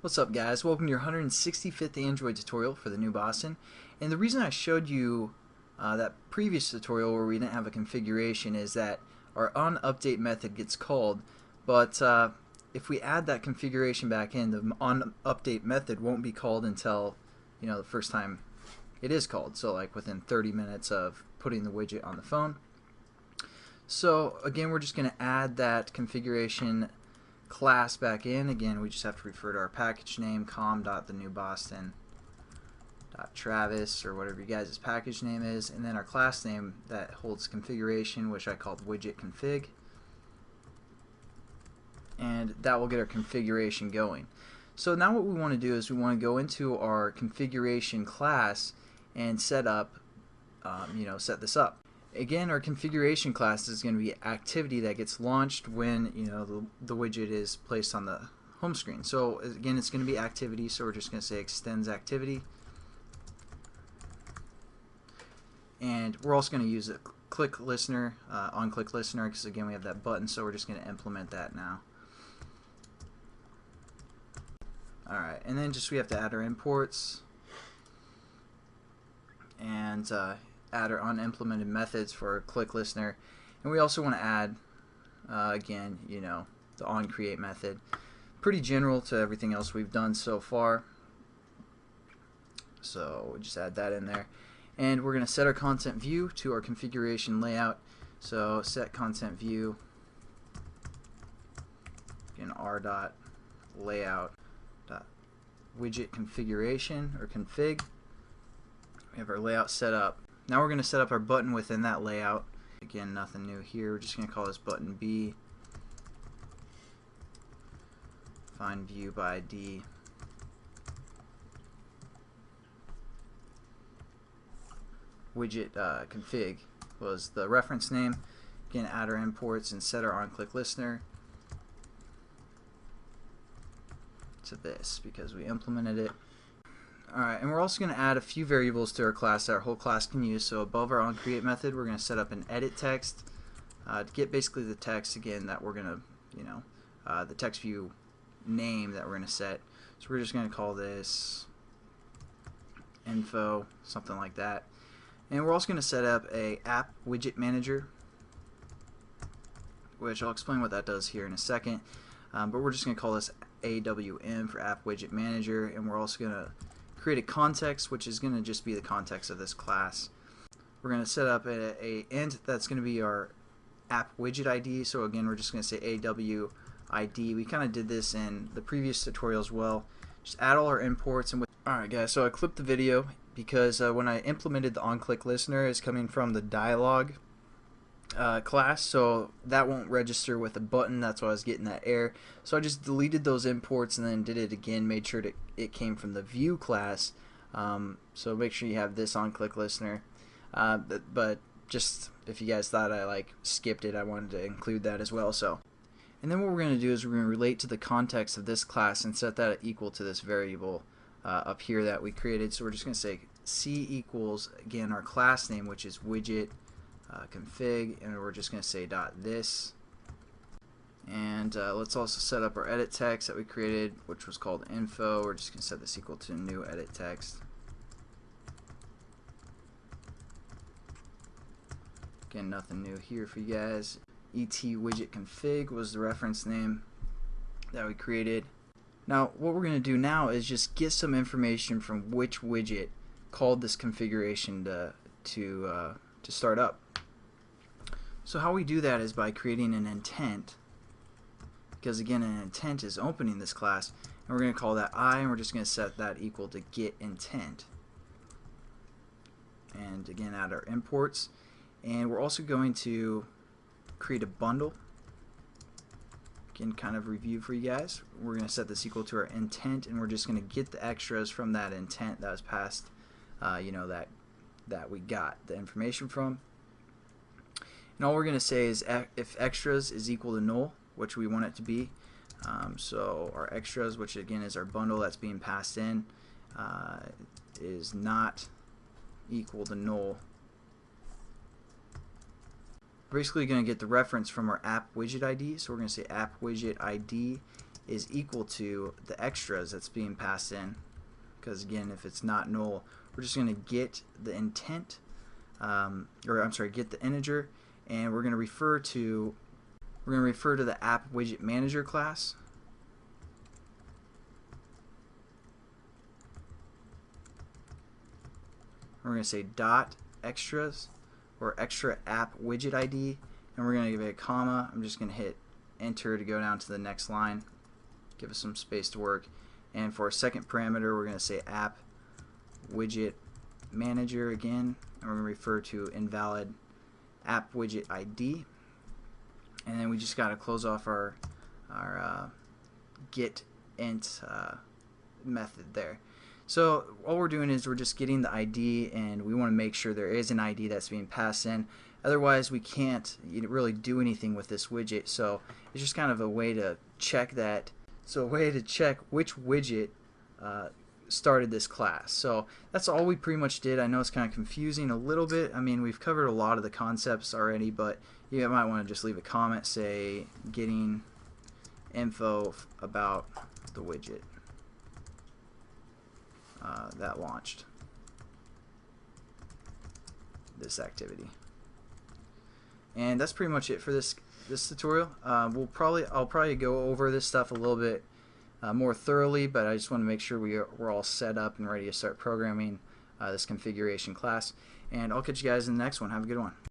What's up, guys? Welcome to your 165th Android tutorial for the new Boston. And the reason I showed you that previous tutorial where we didn't have a configuration is that our onUpdate method gets called, but if we add that configuration back in, the onUpdate method won't be called until the first time it is called, so like within 30 minutes of putting the widget on the phone. So again, we're just going to add that configuration class back in. Again, we just have to refer to our package name, com.thenewboston.travis, or whatever you guys' package name is, and then our class name that holds configuration, which I called widget config, and that will get our configuration going. So now what we want to do is we want to go into our configuration class and set up, set this up. Again, our configuration class is going to be activity that gets launched when the widget is placed on the home screen. So again, it's going to be activity, so we're just going to say extends activity, and we're also going to use a click listener, on click listener, because again we have that button, so we're just going to implement that now. Alright, and then we have to add our imports and add our unimplemented methods for click listener, and we also want to add again the onCreate method. Pretty general to everything else we've done so far, so we'll just add that in there. And we're going to set our content view to our configuration layout, so set content view in r.layout widget configuration or config. We have our layout set up. Now we're going to set up our button within that layout. Again, nothing new here. We're just going to call this button B. Find view by ID. Widget config was the reference name. Again, add our imports and set our onClick listener to this because we implemented it. Alright, and we're also going to add a few variables to our class that our whole class can use. So above our onCreate method, we're going to set up an edit text to get basically the text again that we're going to, the text view name that we're going to set. So we're just going to call this info, something like that. And we're also going to set up a app widget manager, which I'll explain what that does here in a second. But we're just going to call this AWM for app widget manager, and we're also going to create a context, which is going to just be the context of this class. We're going to set up a int that's going to be our app widget ID. So again, we're just going to say AWID. We kind of did this in the previous tutorial as well. Just add all our imports. And alright guys, so I clipped the video because when I implemented the onClick listener, it's coming from the dialog class, so that won't register with a button. That's why I was getting that error. So I just deleted those imports and then did it again, made sure that it came from the view class. So make sure you have this onClick listener. But just if you guys thought I skipped it, I wanted to include that as well. So, and then what we're going to do is we're going to relate to the context of this class and set that equal to this variable up here that we created. So we're just going to say C equals, again, our class name, which is widget config, and we're just going to say .this. And let's also set up our edit text that we created, which was called info. We're just going to set this equal to new edit text. Again, nothing new here for you guys. ET widget config was the reference name that we created. Now what we're going to do now is just get some information from which widget called this configuration to start up. So how we do that is by creating an intent, because again an intent is opening this class, and we're going to call that I, and we're just going to set that equal to get intent. And again, add our imports, and we're also going to create a bundle. Again, kind of review for you guys. We're going to set this equal to our intent, and we're just going to get the extras from that intent that was passed, that we got the information from. And all we're going to say is if extras is equal to null, which we want it to be. So our extras, which again is our bundle that's being passed in, is not equal to null. We're basically going to get the reference from our app widget ID. So we're going to say app widget ID is equal to the extras that's being passed in, because again, if it's not null, we're just going to get the intent, get the integer, and we're going to refer to the app widget manager class. We're going to say dot extras or extra app widget ID, and we're going to give it a comma. I'm just going to hit enter to go down to the next line, give us some space to work. And for a second parameter, we're going to say app widget manager again, and we're going to refer to invalid app widget ID. And then we just got to close off our get int method there. So all we're doing is we're just getting the ID, and we want to make sure there is an ID that's being passed in. Otherwise, we can't really do anything with this widget. So it's just kind of a way to check that. So a way to check which widget started this class. So that's all we pretty much did. I know it's kind of confusing a little bit. I mean, we've covered a lot of the concepts already, but you might want to just leave a comment, say getting info about the widget that launched this activity. And that's pretty much it for this tutorial. I'll probably go over this stuff a little bit more thoroughly, but I just want to make sure we're all set up and ready to start programming this configuration class. And I'll catch you guys in the next one. Have a good one.